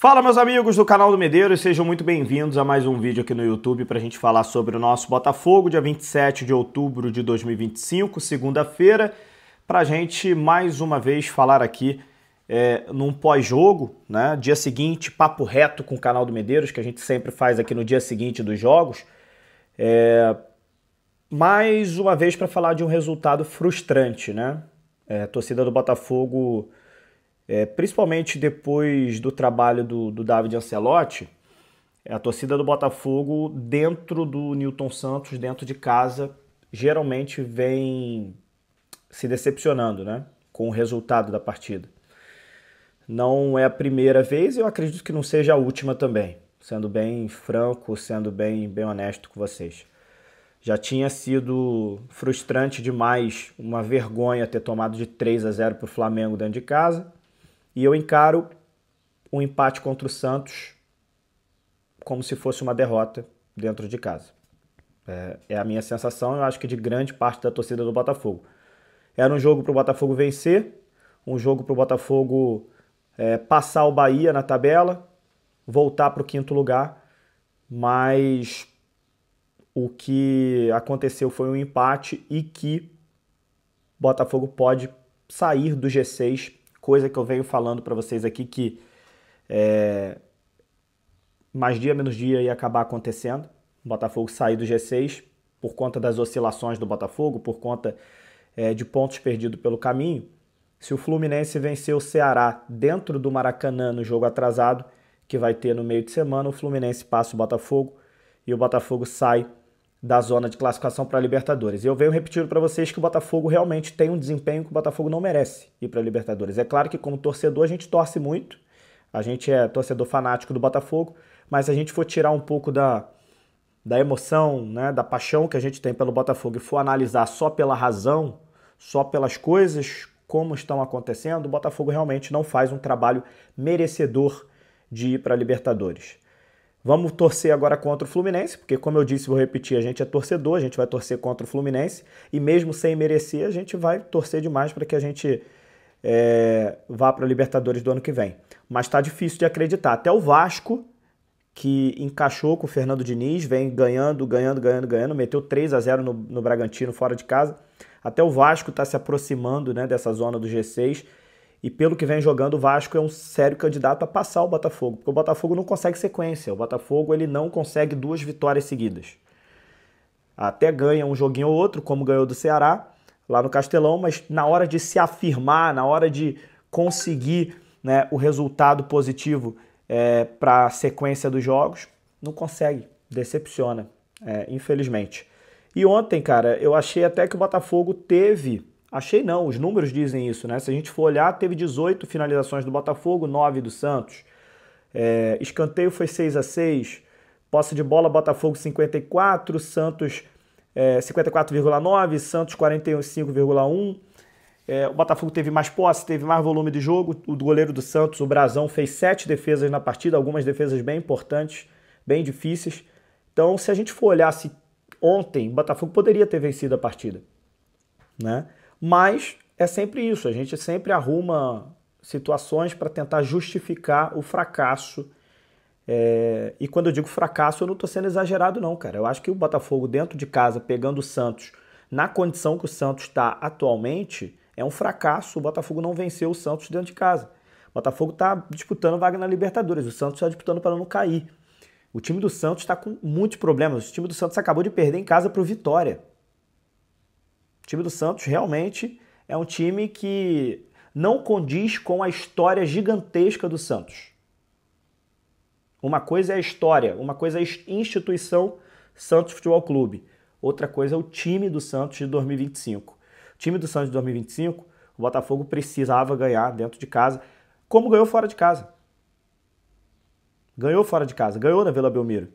Fala, meus amigos do canal do Medeiros, sejam muito bem-vindos a mais um vídeo aqui no YouTube para a gente falar sobre o nosso Botafogo, dia 27 de outubro de 2025, segunda-feira, para a gente mais uma vez falar aqui num pós-jogo, né? Dia seguinte, papo reto com o canal do Medeiros, que a gente sempre faz aqui no dia seguinte dos jogos, mais uma vez para falar de um resultado frustrante, né? A torcida do Botafogo, principalmente depois do trabalho do David Ancelotti, a torcida do Botafogo dentro do Newton Santos, dentro de casa, geralmente vem se decepcionando, né, com o resultado da partida. Não é a primeira vez e eu acredito que não seja a última também, sendo bem franco, sendo bem honesto com vocês. Já tinha sido frustrante demais, uma vergonha ter tomado de 3-0 para o Flamengo dentro de casa. E eu encaro um empate contra o Santos como se fosse uma derrota dentro de casa. É a minha sensação, eu acho que de grande parte da torcida do Botafogo. Era um jogo para o Botafogo vencer, um jogo para o Botafogo passar o Bahia na tabela, voltar para o quinto lugar, mas o que aconteceu foi um empate e que o Botafogo pode sair do G6, coisa que eu venho falando para vocês aqui que mais dia menos dia ia acabar acontecendo. O Botafogo sair do G6 por conta das oscilações do Botafogo, por conta de pontos perdidos pelo caminho. Se o Fluminense vencer o Ceará dentro do Maracanã no jogo atrasado, que vai ter no meio de semana, o Fluminense passa o Botafogo e o Botafogo sai da zona de classificação para a Libertadores. E eu venho repetindo para vocês que o Botafogo realmente tem um desempenho que o Botafogo não merece ir para a Libertadores. É claro que como torcedor a gente torce muito, a gente é torcedor fanático do Botafogo, mas se a gente for tirar um pouco da emoção, né, da paixão que a gente tem pelo Botafogo e for analisar só pela razão, só pelas coisas como estão acontecendo, o Botafogo realmente não faz um trabalho merecedor de ir para a Libertadores. Vamos torcer agora contra o Fluminense, porque como eu disse, vou repetir, a gente é torcedor, a gente vai torcer contra o Fluminense e mesmo sem merecer, a gente vai torcer demais para que a gente vá para a Libertadores do ano que vem. Mas está difícil de acreditar. Até o Vasco, que encaixou com o Fernando Diniz, vem ganhando, meteu 3-0 no Bragantino fora de casa. Até o Vasco está se aproximando, né, dessa zona do G6. E pelo que vem jogando, o Vasco é um sério candidato a passar o Botafogo, porque o Botafogo não consegue sequência, o Botafogo ele não consegue 2 vitórias seguidas. Até ganha um joguinho ou outro, como ganhou do Ceará, lá no Castelão, mas na hora de se afirmar, na hora de conseguir, né, o resultado positivo para a sequência dos jogos, não consegue, decepciona, infelizmente. E ontem, cara, eu achei até que o Botafogo teve... Achei não, os números dizem isso, né? Se a gente for olhar, teve 18 finalizações do Botafogo, 9 do Santos. Escanteio foi 6-6. Posse de bola, Botafogo 54, Santos 54,9, Santos 45,1. O Botafogo teve mais posse, teve mais volume de jogo. O goleiro do Santos, o Brazão, fez 7 defesas na partida, algumas defesas bem importantes, bem difíceis. Então, se a gente for olhar se ontem, o Botafogo poderia ter vencido a partida, né? Mas é sempre isso, a gente sempre arruma situações para tentar justificar o fracasso. E quando eu digo fracasso, eu não estou sendo exagerado não, cara. Eu acho que o Botafogo dentro de casa, pegando o Santos, na condição que o Santos está atualmente, é um fracasso. O Botafogo não venceu o Santos dentro de casa. O Botafogo está disputando vaga na Libertadores, o Santos está disputando para não cair. O time do Santos está com muitos problemas. O time do Santos acabou de perder em casa para o Vitória. O time do Santos realmente é um time que não condiz com a história gigantesca do Santos. Uma coisa é a história, uma coisa é a instituição Santos Futebol Clube. Outra coisa é o time do Santos de 2025. O time do Santos de 2025, o Botafogo precisava ganhar dentro de casa, como ganhou fora de casa. Ganhou fora de casa, ganhou na Vila Belmiro,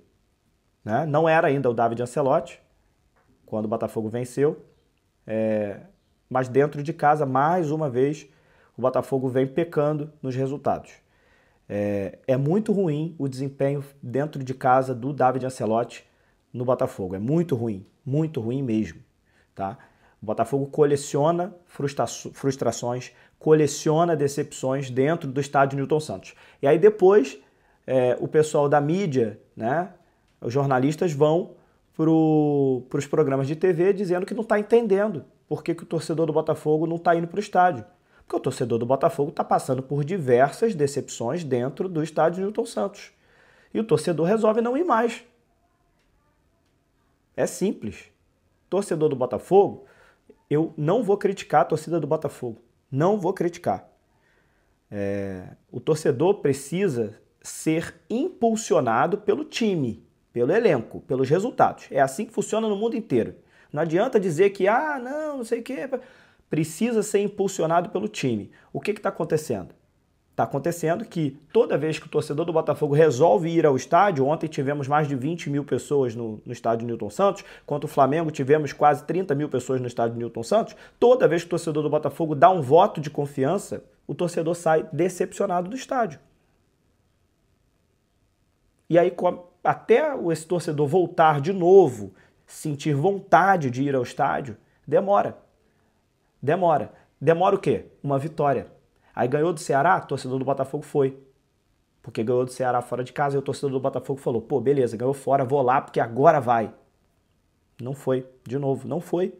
né? Não era ainda o David Ancelotti, quando o Botafogo venceu. Mas dentro de casa, mais uma vez, o Botafogo vem pecando nos resultados. É muito ruim o desempenho dentro de casa do David Ancelotti no Botafogo. É muito ruim mesmo. Tá? O Botafogo coleciona frustrações, coleciona decepções dentro do estádio Newton Santos. E aí depois o pessoal da mídia, né, os jornalistas vão para os programas de TV dizendo que não está entendendo por que o torcedor do Botafogo não está indo para o estádio. Porque o torcedor do Botafogo está passando por diversas decepções dentro do estádio Newton Santos. E o torcedor resolve não ir mais. É simples. Torcedor do Botafogo, eu não vou criticar a torcida do Botafogo. Não vou criticar. O torcedor precisa ser impulsionado pelo time, pelo elenco, pelos resultados. É assim que funciona no mundo inteiro. Não adianta dizer que, não sei o quê. Precisa ser impulsionado pelo time. O que está acontecendo? Está acontecendo que toda vez que o torcedor do Botafogo resolve ir ao estádio, ontem tivemos mais de 20 mil pessoas no estádio Newton Santos, enquanto o Flamengo tivemos quase 30 mil pessoas no estádio Newton Santos, toda vez que o torcedor do Botafogo dá um voto de confiança, o torcedor sai decepcionado do estádio. E aí, até esse torcedor voltar de novo, sentir vontade de ir ao estádio, demora. Demora. Demora o quê? Uma vitória. Aí ganhou do Ceará, o torcedor do Botafogo foi. Porque ganhou do Ceará fora de casa e o torcedor do Botafogo falou, pô, beleza, ganhou fora, vou lá porque agora vai. Não foi, de novo, não foi.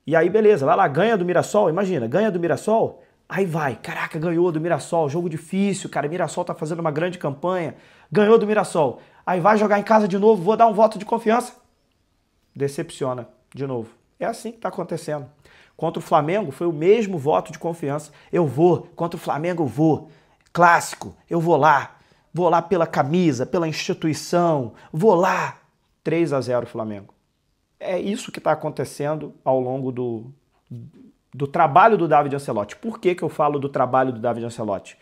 E aí, beleza, vai lá, ganha do Mirassol, imagina, ganha do Mirassol, aí vai, caraca, ganhou do Mirassol, jogo difícil, cara, Mirassol tá fazendo uma grande campanha, ganhou do Mirassol, aí vai jogar em casa de novo, vou dar um voto de confiança. Decepciona, de novo. É assim que tá acontecendo. Contra o Flamengo foi o mesmo voto de confiança. Eu vou, contra o Flamengo eu vou. Clássico, eu vou lá. Vou lá pela camisa, pela instituição. Vou lá. 3-0 Flamengo. É isso que está acontecendo ao longo do trabalho do David Ancelotti. Por que eu falo do trabalho do David Ancelotti?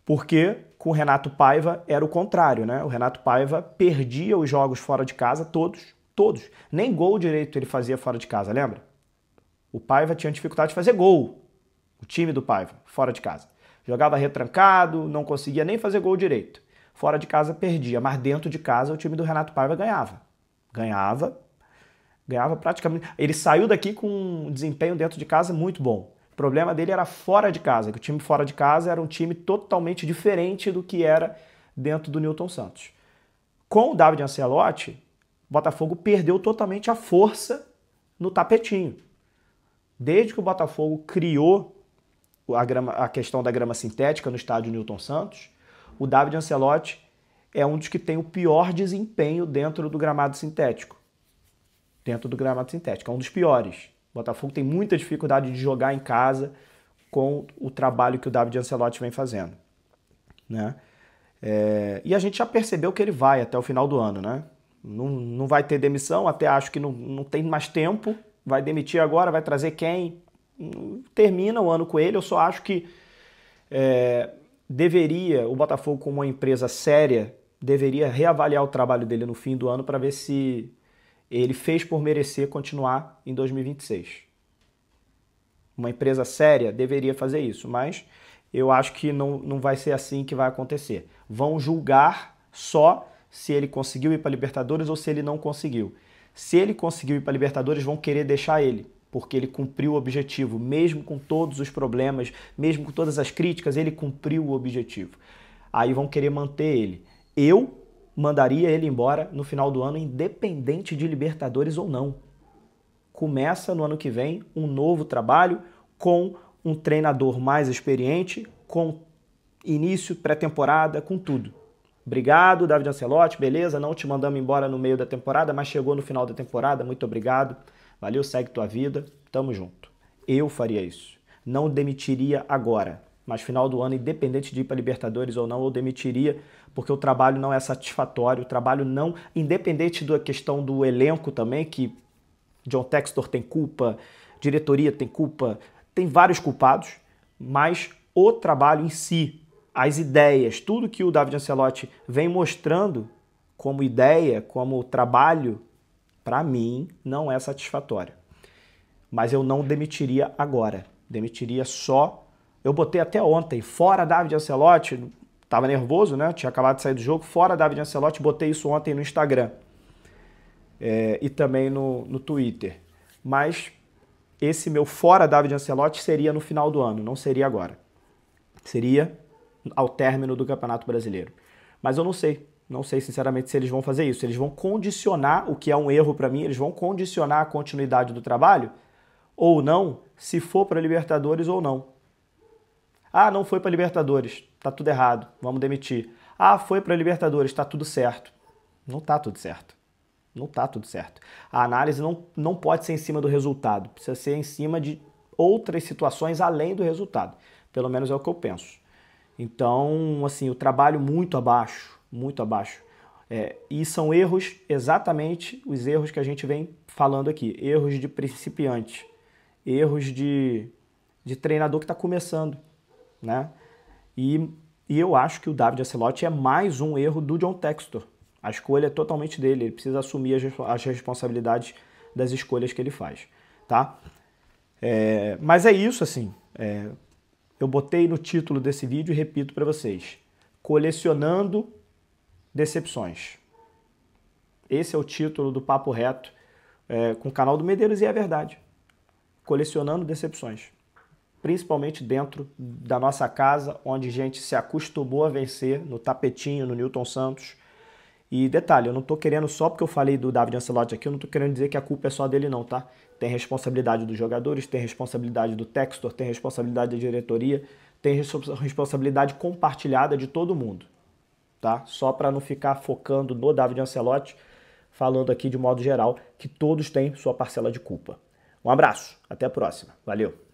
Porque com o Renato Paiva era o contrário, né? O Renato Paiva perdia os jogos fora de casa, todos. Nem gol direito ele fazia fora de casa, lembra? O Paiva tinha dificuldade de fazer gol. O time do Paiva, fora de casa. Jogava retrancado, não conseguia nem fazer gol direito. Fora de casa perdia, mas dentro de casa o time do Renato Paiva ganhava. Ganhava praticamente. Ele saiu daqui com um desempenho dentro de casa muito bom. O problema dele era fora de casa, que o time fora de casa era um time totalmente diferente do que era dentro do Newton Santos. Com o David Ancelotti, o Botafogo perdeu totalmente a força no tapetinho. Desde que o Botafogo criou a questão da grama sintética no estádio Newton Santos, o David Ancelotti é um dos que tem o pior desempenho dentro do gramado sintético. É um dos piores. O Botafogo tem muita dificuldade de jogar em casa com o trabalho que o David Ancelotti vem fazendo, né? E a gente já percebeu que ele vai até o final do ano, né? Não vai ter demissão, até acho que não tem mais tempo. Vai demitir agora, vai trazer quem? Termina o ano com ele. Eu só acho que o Botafogo, como uma empresa séria, deveria reavaliar o trabalho dele no fim do ano para ver se ele fez por merecer continuar em 2026. Uma empresa séria deveria fazer isso, mas eu acho que não vai ser assim que vai acontecer. Vão julgar só se ele conseguiu ir para a Libertadores ou se ele não conseguiu. Se ele conseguiu ir para a Libertadores, vão querer deixar ele, porque ele cumpriu o objetivo, mesmo com todos os problemas, mesmo com todas as críticas, ele cumpriu o objetivo. Aí vão querer manter ele. Eu mandaria ele embora no final do ano, independente de Libertadores ou não. Começa no ano que vem um novo trabalho com um treinador mais experiente, com início, pré-temporada, com tudo. Obrigado, David Ancelotti, beleza? Não te mandamos embora no meio da temporada, mas chegou no final da temporada, muito obrigado. Valeu, segue tua vida, tamo junto. Eu faria isso. Não demitiria agora, mas final do ano, independente de ir para Libertadores ou não, eu demitiria, porque o trabalho não é satisfatório, o trabalho não, independente da questão do elenco também, que John Textor tem culpa, diretoria tem culpa, tem vários culpados, mas o trabalho em si, as ideias, tudo que o David Ancelotti vem mostrando como ideia, como trabalho, para mim, não é satisfatório. Mas eu não demitiria agora. Demitiria só... Eu botei até ontem, fora David Ancelotti, estava nervoso, né? Tinha acabado de sair do jogo, fora David Ancelotti, botei isso ontem no Instagram. E também no Twitter. Mas esse meu fora David Ancelotti seria no final do ano, não seria agora. Seria ao término do Campeonato Brasileiro. Mas eu não sei. Não sei, sinceramente, se eles vão fazer isso. Eles vão condicionar, o que é um erro para mim, eles vão condicionar a continuidade do trabalho ou não, se for para Libertadores ou não. Ah, não foi para Libertadores, tá tudo errado, vamos demitir. Ah, foi para Libertadores, tá tudo certo. Não tá tudo certo. Não tá tudo certo. A análise não pode ser em cima do resultado, precisa ser em cima de outras situações além do resultado. Pelo menos é o que eu penso. Então, assim, o trabalho muito abaixo, muito abaixo. E são erros, exatamente os erros que a gente vem falando aqui. Erros de principiante, erros de treinador que está começando, né? E eu acho que o David Ancelotti é mais um erro do John Textor. A escolha é totalmente dele, ele precisa assumir as responsabilidades das escolhas que ele faz, tá? Mas é isso, assim. Eu botei no título desse vídeo e repito para vocês. Colecionando decepções. Esse é o título do Papo Reto com o canal do Medeiros e é verdade. Colecionando decepções. Principalmente dentro da nossa casa, onde a gente se acostumou a vencer, no tapetinho, no Newton Santos. E detalhe, eu não tô querendo, só porque eu falei do David Ancelotti aqui, eu não tô querendo dizer que a culpa é só dele não, tá? Tem responsabilidade dos jogadores, tem responsabilidade do Textor, tem responsabilidade da diretoria, tem responsabilidade compartilhada de todo mundo, tá? Só para não ficar focando no David Ancelotti, falando aqui de modo geral que todos têm sua parcela de culpa. Um abraço, até a próxima. Valeu!